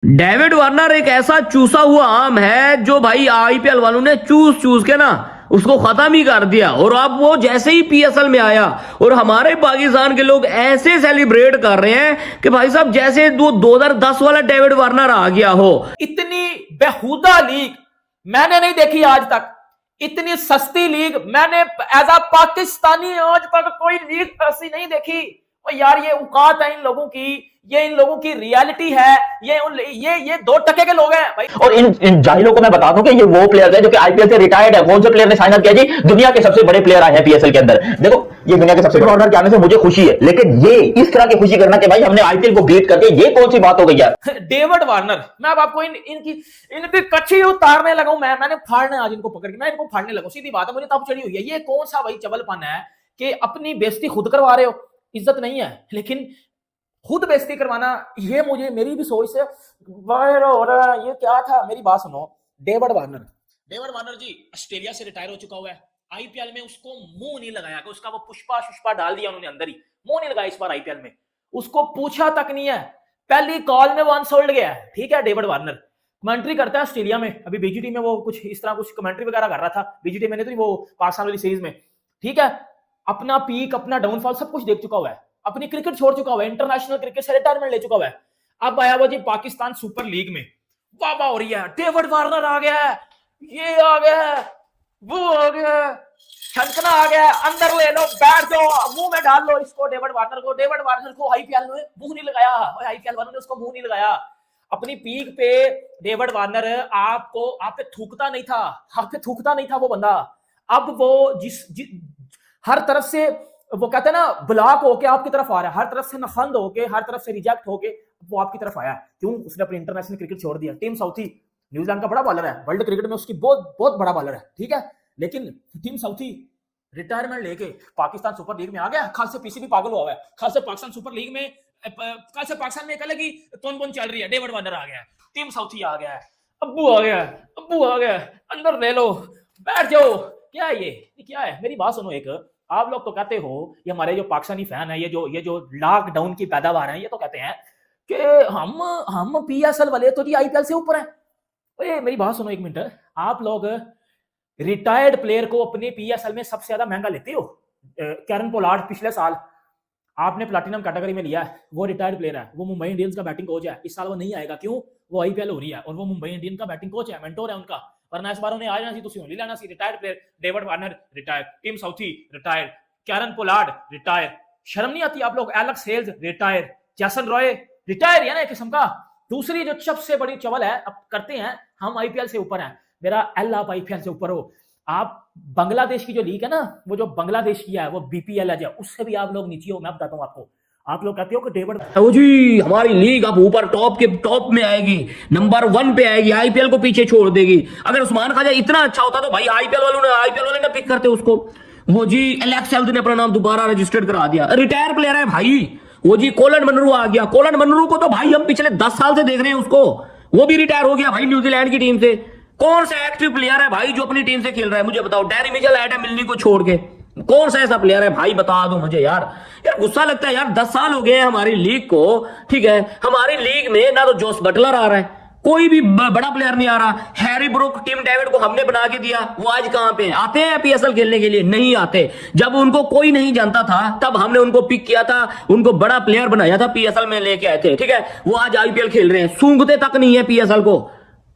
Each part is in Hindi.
डेविड वार्नर एक ऐसा चूसा हुआ आम है जो भाई आईपीएल वालों ने चूस चूस के ना उसको खत्म ही कर दिया। और अब वो जैसे ही पीएसएल में आया और हमारे पाकिस्तान के लोग ऐसे सेलिब्रेट कर रहे हैं कि भाई साहब जैसे वो 2010 वाला डेविड वार्नर आ गया हो। इतनी बेहुदा लीग मैंने नहीं देखी आज तक, इतनी सस्ती लीग मैंने एज अ पाकिस्तानी आज तक कोई लीग ऐसी नहीं देखी। और यार ये औकात है इन लोगों की, ये इन लोगों की रियलिटी है, ये 2 टके के लोग हैं भाई। और इन जाहिलों को मैं बता दूं कि ये वो प्लेयर है जो कि आईपीएल से रिटायर्ड है। कौन से प्लेयर ने साइन अप किया जी? दुनिया के सबसे बड़े प्लेयर आए हैं पीएसएल के अंदर। देखो ये दुनिया के सबसे बड़े ऑर्डर के आने से मुझे खुशी है, लेकिन ये इस तरह की खुशी करना कि भाई हमने आईपीएल को बीट करके, ये कौन सी बात हो गई यार? डेविड वार्नर, मैं अब आपको इनकी कच्ची उतारने लगा हूं। मैंने फाड़ने आज इनको पकड़ के मैं इनको फाड़ने लगा, सीधी बात है, मुझे तब चढ़ी हुई है। ये कौन सा भाई चवलपन है कि अपनी बेइज्जती खुद करवा रहे हो? इज्जत नहीं है लेकिन खुद बेइज्जती करवाना, ये मुझे मेरी भी सोच से बाहर हो रहा है। ये क्या था, मेरी बात सुनो। डेविड वार्नर जी ऑस्ट्रेलिया से रिटायर हो चुका हुआ है। आईपीएल में उसको मुंह नहीं लगाया कि उसका वो पुष्पा डाल दिया उन्होंने अंदर ही, मुंह नहीं लगाया इस बार आईपीएल में, उसको पूछा तक नहीं है। पहली कॉल में वो अनसोल्ड गया है। ठीक है, डेविड वार्नर कमेंट्री करता है ऑस्ट्रेलिया में, अभी बीजीटी में वो कुछ इस तरह कुछ कमेंट्री वगैरह कर रहा था बीजीटी में, नहीं तो वो पाकिस्तान वाली सीरीज में। ठीक है, अपना पीक अपना डाउनफॉल सब कुछ देख चुका हुआ है, अपनी क्रिकेट छोड़ चुका हुआ है, इंटरनेशनल क्रिकेट से रिटायरमेंट ले चुका हुआ है। अब आया वो जी पाकिस्तान सुपर लीग में, वाह वाह हो रही है, डेविड वार्नर आ गया है, ये आ गया है, वो आ गया है, छनकना आ गया है, अंदर ले लो, बैठ जाओ, मुंह में डाल लो इसको डेविड वार्नर को आईपीएल में मुंह नहीं लगाया, आईपीएल वालों ने उसको मुंह नहीं लगाया। अपनी पीक पे डेविड वार्नर आप पे थूकता नहीं था वो बंदा। अब वो हर तरफ से वो कहते हैं ना ब्लॉक होके आपकी तरफ आ रहा है, हर तरफ से नफंद होके, हर तरफ से रिजेक्ट होके वो आपकी तरफ आया। क्यों? उसने अपनी इंटरनेशनल क्रिकेट छोड़ दिया। टिम साउथी न्यूजीलैंड का बड़ा बॉलर है, वर्ल्ड क्रिकेट में उसकी बहुत बड़ा बॉलर है। ठीक है, लेकिन टिम साउथी रिटायरमेंट लेके पाकिस्तान सुपर लीग में आ गया। खास से पीसीबी पागल हुआ है, खास से पाकिस्तान सुपर लीग में, खास से पाकिस्तान में एक अलग ही कौन चल रही है। डेविड वार्नर आ गया है, टिम साउथी आ गया है, अब्बू आ गया, अंदर ले लो, बैठ जाओ। क्या है ये क्या है? मेरी बात सुनो। एक आप लोग तो कहते हो, ये हमारे जो पाकिस्तानी फैन है, ये जो लॉकडाउन की पैदावार है, ये तो कहते हैं कि हम पीएसएल वाले तो जी आईपीएल से ऊपर हैं। अरे मेरी बात सुनो एक मिनट, आप लोग रिटायर्ड प्लेयर को अपने पीएसएल में सबसे ज्यादा महंगा लेते हो। कैरन पोलार्ड पिछले साल आपने प्लैटिनम कैटेगरी में लिया है, वो रिटायर्ड प्लेयर है, वो मुंबई इंडियंस का बैटिंग कोच है। इस साल वो नहीं आएगा, क्यों? वो आईपीएल हो रही है और वो मुंबई इंडियंस का बैटिंग कोच है, मेंटोर है उनका, वरना इस बार उन्हें आ जाना सी, तुसी लेना सी। Retired player David Warner retire, Tim Southee retire, Kieron Pollard retire. शर्म नहीं आती आप लोग? एलेक्स हेल्स रिटायर, जैसन रॉय रिटायर, है ना एक किस्म का। दूसरी जो सबसे बड़ी चवल है अब करते हैं, हम आईपीएल से ऊपर हैं, मेरा एल आप आईपीएल से ऊपर हो। आप बांग्लादेश की जो लीग है ना, वो जो बांग्लादेश की है, वो बीपीएल है, उससे भी आप लोग नीचे हो। मैं बताता हूँ आपको, आप लोग कहते हो कि डेविड जी हमारी लीग अब ऊपर टॉप में आएगी, नंबर 1 पे आएगी, आईपीएल को पीछे छोड़ देगी। अगर उस्मान ख्वाजा इतना अच्छा होता तो भाई आईपीएल वाले ने पिक करते उसको। वो जी एलेक्स हेल्स ने अपना नाम दोबारा रजिस्टर्ड करा दिया, रिटायर प्लेयर है भाई। वो जी कोलन मनरू आ गया, कोलन मनरू को तो भाई हम पिछले 10 साल से देख रहे हैं उसको, वो भी रिटायर हो गया भाई न्यूजीलैंड की टीम से। कौन सा एक्टिव प्लेयर है भाई जो अपनी टीम से खेल रहा है? मुझे बताओ। डैरी मिचेल आया मिलनी को छोड़ के, कौन सा ऐसा प्लेयर है भाई? बता दो मुझे यार गुस्सा लगता है यार। 10 साल हो गए हैं हमारी लीग को, ठीक है, हमारी लीग में ना तो जोस बटलर आ रहा है, कोई भी बड़ा प्लेयर नहीं आ रहा। हैरी ब्रुक, टिम डेविड को हमने बना के दिया, वो आज कहां पे आते हैं पीएसएल खेलने के लिए? नहीं आते। जब उनको कोई नहीं जानता था तब हमने उनको पिक किया था, उनको बड़ा प्लेयर बनाया था, पीएसएल में लेके आए थे। ठीक है, वो आज आईपीएल खेल रहे हैं, सूंघते तक नहीं है पीएसएल को,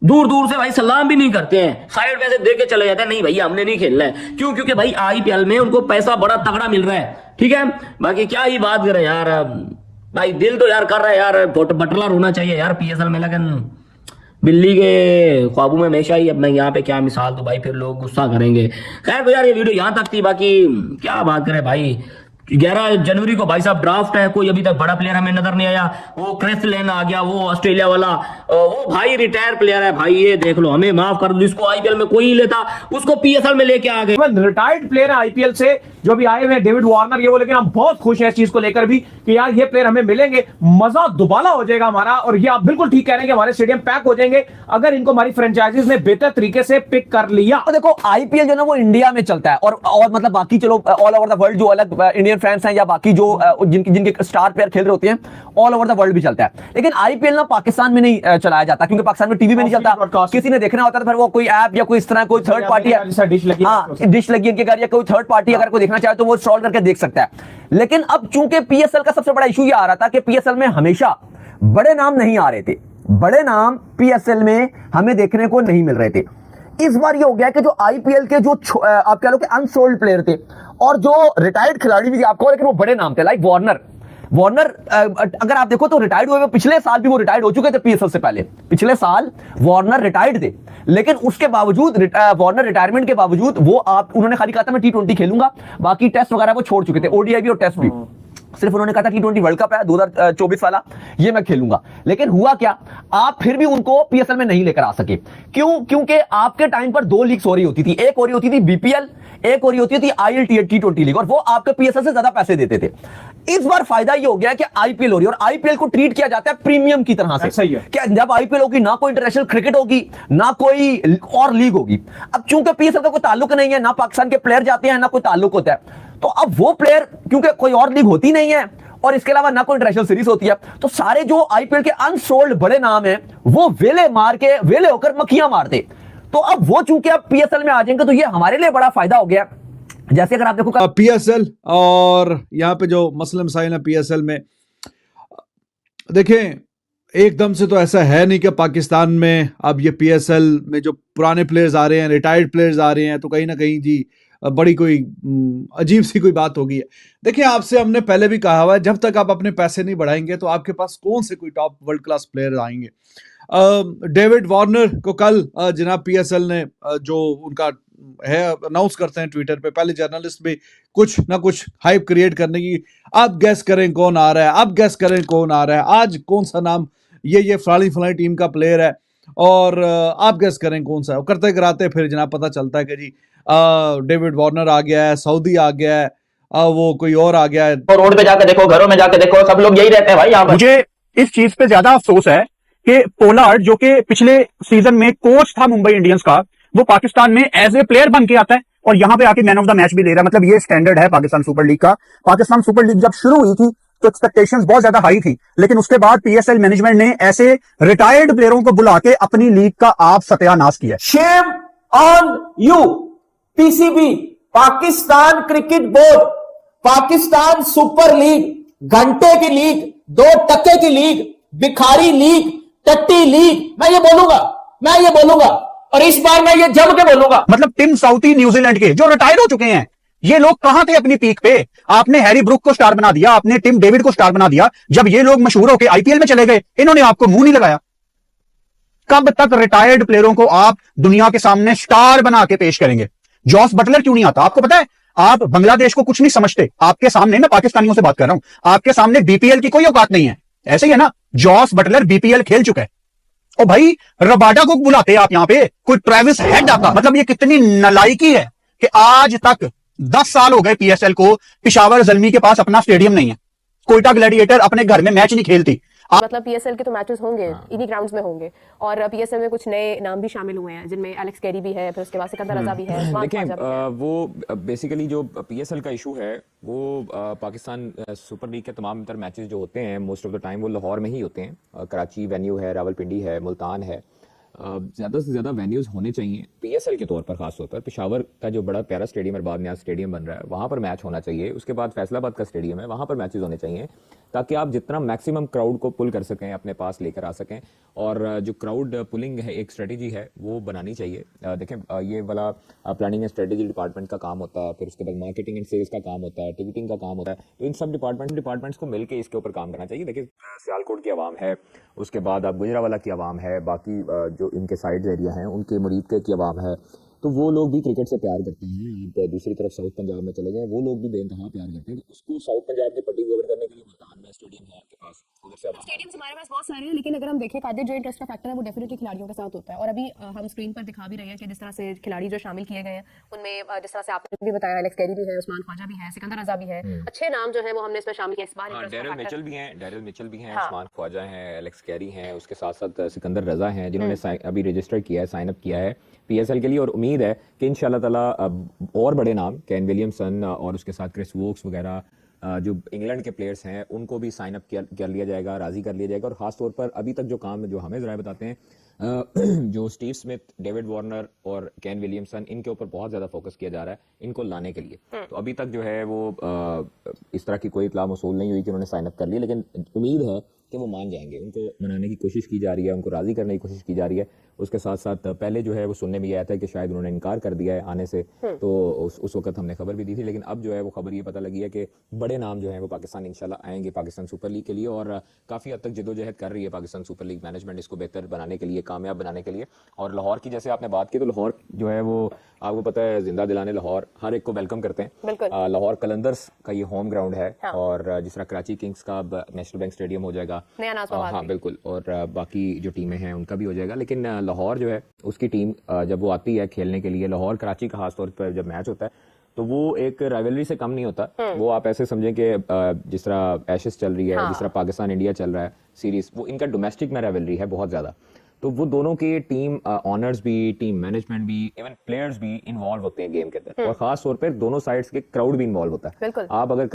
दूर से भाई सलाम भी नहीं करते हैं, साइड में से दे के चले जाते हैं, नहीं भैया हमने नहीं खेलना है। क्यों? क्योंकि भाई आईपीएल में उनको पैसा बड़ा तगड़ा मिल रहा है। ठीक है, बाकी क्या ही बात करें यार, भाई दिल तो यार कर रहा है यार बटलर होना चाहिए यार पीएसएल में, लेकिन बिल्ली के ख्वाबों में हमेशा ही। अब मैं यहाँ पे क्या मिसाल तो भाई फिर लोग गुस्सा करेंगे। खैर तो यार ये वीडियो यहाँ तक थी, बाकी क्या बात करें भाई। 11 जनवरी को भाई साहब ड्राफ्ट है, कोई अभी तक बड़ा प्लेयर हमें नजर नहीं आया। वो क्रिस लेन आ गया, वो ऑस्ट्रेलिया वाला, वो भाई रिटायर प्लेयर है भाई, ये देख लो, हमें माफ कर दो, जिसको आईपीएल में कोई नहीं लेता उसको पीएसएल में लेके आ गए। रिटायर्ड प्लेयर है आईपीएल से जो भी आए हुए हैं, डेविड वार्नर, ये वो, लेकिन हम बहुत खुश हैं इस चीज को लेकर भी कि यार ये प्लेयर हमें मिलेंगे, मजा दुबाला हो जाएगा हमारा। और ये आप बिल्कुल ठीक कह रहे हैं कि हमारे स्टेडियम पैक हो जाएंगे अगर इनको हमारी फ्रेंचाइजीज ने बेहतर तरीके से पिक कर लिया। देखो आईपीएल जो ना वो इंडिया में चलता है और मतलब बाकी चलो ऑल ओवर द वर्ल्ड जो अलग इंडियन फैंस हैं या बाकी जो जिनके स्टार प्लेयर खेल रहे होते हैं, ऑल ओवर द वर्ल्ड भी चलता है। लेकिन आईपीएल ना पाकिस्तान में नहीं चलाया जाता, क्योंकि पाकिस्तान में टीवी में नहीं चलता, किसी ने देखना होता है फिर वो कोई ऐप या कोई इस तरह कोई थर्ड पार्टी डिश लगी उनके घर या कोई थर्ड पार्टी अगर कोई देखना चाहे तो वो इंस्टॉल करके देख सकता है। लेकिन अब चूंकि पीएसएल का सबसे बड़ा इशू ये आ रहा था कि पीएसएल में हमेशा बड़े नाम नहीं आ रहे थे, बड़े नाम पीएसएल में हमें देखने को नहीं मिल रहे थे। इस बार ये हो गया कि जो आईपीएल के जो आप कह लो कि अनसोल्ड प्लेयर थे और जो रिटायर्ड खिलाड़ी भी थे आपको, लेकिन वो बड़े नाम थे, लाइक वार्नर अगर आप देखो तो रिटायर्ड हुए, पिछले साल भी वो रिटायर्ड हो चुके थे पीएसएल से पहले, पिछले साल वार्नर रिटायर्ड थे, लेकिन उसके बावजूद वार्नर रिटायरमेंट के बावजूद वो उन्होंने खाली कहा था मैं T20 खेलूंगा, बाकी टेस्ट वगैरह वो छोड़ चुके थे, ओडीआई भी और टेस्ट भी। सिर्फ उन्होंने कहा था T20 वर्ल्ड कप है 2024 वाला, ये मैं खेलूंगा। लेकिन हुआ क्या, आप फिर भी उनको पीएसएल में नहीं लेकर आ सके। क्यों? क्योंकि आपके टाइम पर 2 लीग्स हो रही होती थी, एक हो रही होती थी बीपीएल, एक हो रही होती थी आईएल T20 लीग, और वो आपके पीएसएल से ज्यादा पैसे देते थे। इस बार फायदा ये हो गया कि आईपीएल हो रही है, और आईपीएल को ट्रीट किया जाता है प्रीमियम की तरह से। सही है। क्या जब आईपीएल होगी ना कोई इंटरनेशनल क्रिकेट होगी ना कोई और लीग होगी। अब चूंकि पीएसएल का कोई ताल्लुक नहीं है, ना पाकिस्तान के प्लेयर जाते हैं ना कोई ताल्लुक होता है, तो अब वो प्लेयर क्योंकि कोई और लीग होती नहीं है और इसके अलावा ना कोई इंटरनेशनल सीरीज होती है, तो सारे जो आईपीएल के अनसोल्ड बड़े नाम हैं वो वेले होकर मक्खियां मारते। तो अब वो चूंकि अब पीएसएल में आ जाएंगे तो ये हमारे लिए बड़ा फायदा हो गया। जैसे अगर आप देखो पीएसएल और यहाँ पे जो मसले मसाइल है पीएसएल में, देखें एकदम से तो ऐसा है नहीं कि पाकिस्तान में अब ये पीएसएल में जो पुराने प्लेयर्स आ रहे हैं, रिटायर्ड प्लेयर्स आ रहे हैं, तो कहीं ना कहीं जी बड़ी कोई अजीब सी कोई बात हो गई है। देखिए आपसे हमने पहले भी कहा हुआ है, जब तक आप अपने पैसे नहीं बढ़ाएंगे तो आपके पास कौन से कोई टॉप वर्ल्ड क्लास प्लेयर आएंगे। डेविड वार्नर को कल जनाब पीएसएल ने जो उनका है अनाउंस करते हैं ट्विटर पे, पहले जर्नलिस्ट भी कुछ ना कुछ हाइप क्रिएट करने की, आप गैस करें कौन आ रहा है, आप गैस करें कौन आ रहा है, आज कौन सा नाम ये फलानी टीम का प्लेयर है और आप गैस करें कौन सा है। करते कराते फिर जनाब पता चलता है कि जी डेविड वार्नर आ गया है, सऊदी आ गया है, वो कोई और आ गया है। तो रोड पे जाके देखो, घरों में जाके देखो, सब लोग यही रहते हैं भाई यहाँ पर। मुझे इस चीज पे ज्यादा अफसोस है कि पोलार्ड जो कि पिछले सीजन में कोच था मुंबई इंडियंस का, वो पाकिस्तान में एज ए प्लेयर बन के आता है और यहां पे आके मैन ऑफ द मैच भी ले रहा है। मतलब ये स्टैंडर्ड है पाकिस्तान सुपर लीग का। पाकिस्तान सुपर लीग जब शुरू हुई थी तो एक्सपेक्टेशंस बहुत ज्यादा हाई थी, लेकिन उसके बाद पीएसएल मैनेजमेंट ने ऐसे रिटायर्ड प्लेयरों को बुला के अपनी लीग का आप सत्यानाश किया। Shame on you PCB, Pakistan cricket board, Pakistan super league घंटे की लीग, 2 टके की लीग, भिखारी लीग, टट्टी लीग, मैं ये बोलूंगा और इस बार मैं ये जम के बोलूंगा। मतलब टिम साउथी न्यूजीलैंड के जो रिटायर हो चुके हैं, ये लोग कहां थे अपनी पीक पे? आपने हैरी ब्रुक को स्टार बना दिया, आपने टिम डेविड को स्टार बना दिया। जब ये लोग मशहूर होकर आईपीएल में चले गए, इन्होंने आपको मुंह नहीं लगाया। कब तक रिटायर्ड प्लेयरों को आप दुनिया के सामने स्टार बना के पेश करेंगे? जॉस बटलर क्यों नहीं आता? आपको पता है, आप बांग्लादेश को कुछ नहीं समझते। आपके सामने, मैं पाकिस्तानियों से बात कर रहा हूं, आपके सामने बीपीएल की कोई औकात नहीं है। ऐसे ही है ना, जॉस बटलर बीपीएल खेल चुका है। ओ भाई, रबाडा को बुलाते आप यहां पे, कोई ट्रेविस हेड आता। मतलब ये कितनी नालायकी है कि आज तक 10 साल हो गए पीएसएल को, पिशावर जल्मी के पास अपना स्टेडियम नहीं है, कोयटा ग्लैडिएटर अपने घर में मैच नहीं खेलती। मतलब पीएसएल के तो मैचेस होंगे, इन्हीं ग्राउंड्स में होंगे, और पीएसएल में कुछ नए नाम भी शामिल हुए हैं जिनमें एलेक्स कैरी भी है, फिर उसके बाद सिकंदर रजा भी है, उस्मान ख्वाजा भी है। वो बेसिकली जो पीएसएल का इशू है वो पाकिस्तान सुपर लीग के तमाम तर मैचेस जो होते हैं मोस्ट ऑफ द टाइम वो लाहौर में ही होते हैं। कराची वेन्यू है, रावलपिंडी है, मुल्तान है। ज़्यादा से ज़्यादा वेन्यूज़ होने चाहिए पीएसएल के तौर पर, खास तौर पर पेशावर का जो बड़ा प्यारा स्टेडियम अरबाब न्याज स्टेडियम बन रहा है, वहाँ पर मैच होना चाहिए। उसके बाद फैसलाबाद का स्टेडियम है, वहाँ पर मैचेस होने चाहिए, ताकि आप जितना मैक्सिमम क्राउड को पुल कर सकें, अपने पास लेकर आ सकें। और जो क्राउड पुलिंग है, एक स्ट्रेटजी है वो बनानी चाहिए। देखें, ये वाला प्लानिंग एंड स्ट्रेटजी डिपार्टमेंट का काम होता है, फिर उसके बाद मार्केटिंग एंड सेल्स का काम होता है, टिकटिंग का काम होता है। तो इन सब डिपार्टमेंट्स को मिलकर इसके ऊपर काम करना चाहिए। देखिए, सियालकोट की आवाम है, उसके बाद आप गुजरावाला की आवाम है, बाकी जो इनके साइड एरिया हैं उनके मुरीद की आवाम है, तो वो लोग भी क्रिकेट से प्यार करते हैं। आप दूसरी तरफ साउथ पंजाब में चले जाएं, वो लोग भी बेइंतहा प्यार करते हैं। तो उसको साउथ पंजाब की पट्टी कवर करने के लिए मुल्तान में स्टेडियम है आपके पास, उधर से स्टेडियम्स हमारे पास बहुत सारे हैं, लेकिन अगर हम देखें कादिर, जो इंटरेस्ट का फैक्टर है वो डेफिनेटली खिलाड़ियों के साथ होता है। और अभी हम स्क्रीन पर दिखा भी रहे हैं कि जिस तरह से खिलाड़ी जो शामिल किए गए हैं उनमें जिस तरह से आपने भी बताया, एलेक्स कैरी भी है, उस्मान ख्वाजा भी है, सिकंदर रजा भी है, अच्छे नाम जो है वो हमने इसमें शामिल किया इस बार। डेरिल मिचेल भी हैं, उस्मान ख्वाजा हैं, एलेक्स कैरी हैं, उसके साथ साथ सिकंदर रजा हैं, जिन्होंने अभी रजिस्टर किया है, साइन अप किया है पीएसएल के लिए। और उम्मीद है कि इंशाल्लाह ताला और बड़े नाम, केन विलियमसन और उसके साथ क्रिस वोक्स वगैरह, जो इंग्लैंड के प्लेयर्स हैं उनको भी साइन अप कर लिया जाएगा, राजी कर लिया जाएगा। और खासतौर पर अभी तक जो काम जो हमें ज़रा बताते हैं, जो स्टीव स्मिथ, डेविड वार्नर और केन विलियमसन, इनके ऊपर बहुत ज़्यादा फोकस किया जा रहा है इनको लाने के लिए। तो अभी तक जो है वो इस तरह की कोई इत्तला मौसूल नहीं हुई कि उन्होंने साइन अप कर लिया, लेकिन उम्मीद है कि वो मान जाएंगे। उनको मनाने की कोशिश की जा रही है, उनको राज़ी करने की कोशिश की जा रही है। उसके साथ साथ पहले जो है वो सुनने में आया था कि शायद उन्होंने इनकार कर दिया है आने से, तो उस वक्त हमने खबर भी दी थी, लेकिन अब जो है वो खबर ये पता लगी है कि बड़े नाम जो है वो पाकिस्तान इंशाल्लाह आएंगे पाकिस्तान सुपर लीग के लिए। और काफ़ी हद तक जदोजहद कर रही है पाकिस्तान सुपर लीग मैनेजमेंट इसको बेहतर बनाने के लिए, कामयाब बनाने के लिए। और लाहौर की जैसे आपने बात की, तो लाहौर जो है वो आपको पता है जिंदा दिलाने लाहौर हर एक को वेलकम करते हैं। लाहौर कलंदर्स का ये होम ग्राउंड है। हाँ। और जिस तरह कराची किंग्स का नेशनल बैंक स्टेडियम हो जाएगा, हाँ बिल्कुल, और बाकी जो टीमें हैं उनका भी हो जाएगा। लेकिन लाहौर जो है उसकी टीम जब वो आती है खेलने के लिए, लाहौर कराची का खासतौर पर जब मैच होता है तो वो एक राइवलरी से कम नहीं होता। वो आप ऐसे समझें कि जिस तरह एशेस चल रही है, हाँ। जिस तरह पाकिस्तान इंडिया चल रहा है सीरीज, वो इनका डोमेस्टिक में राइवलरी है बहुत ज्यादा। तो वो दोनों के टीम ऑनर्स भी, टीम मैनेजमेंट भी, इवन प्लेयर्स भी इन्वॉल्व होते हैं गेम के अंदर, और खास तौर पर दोनों साइड्स के क्राउड भी इन्वॉल्व होता है। आप अगर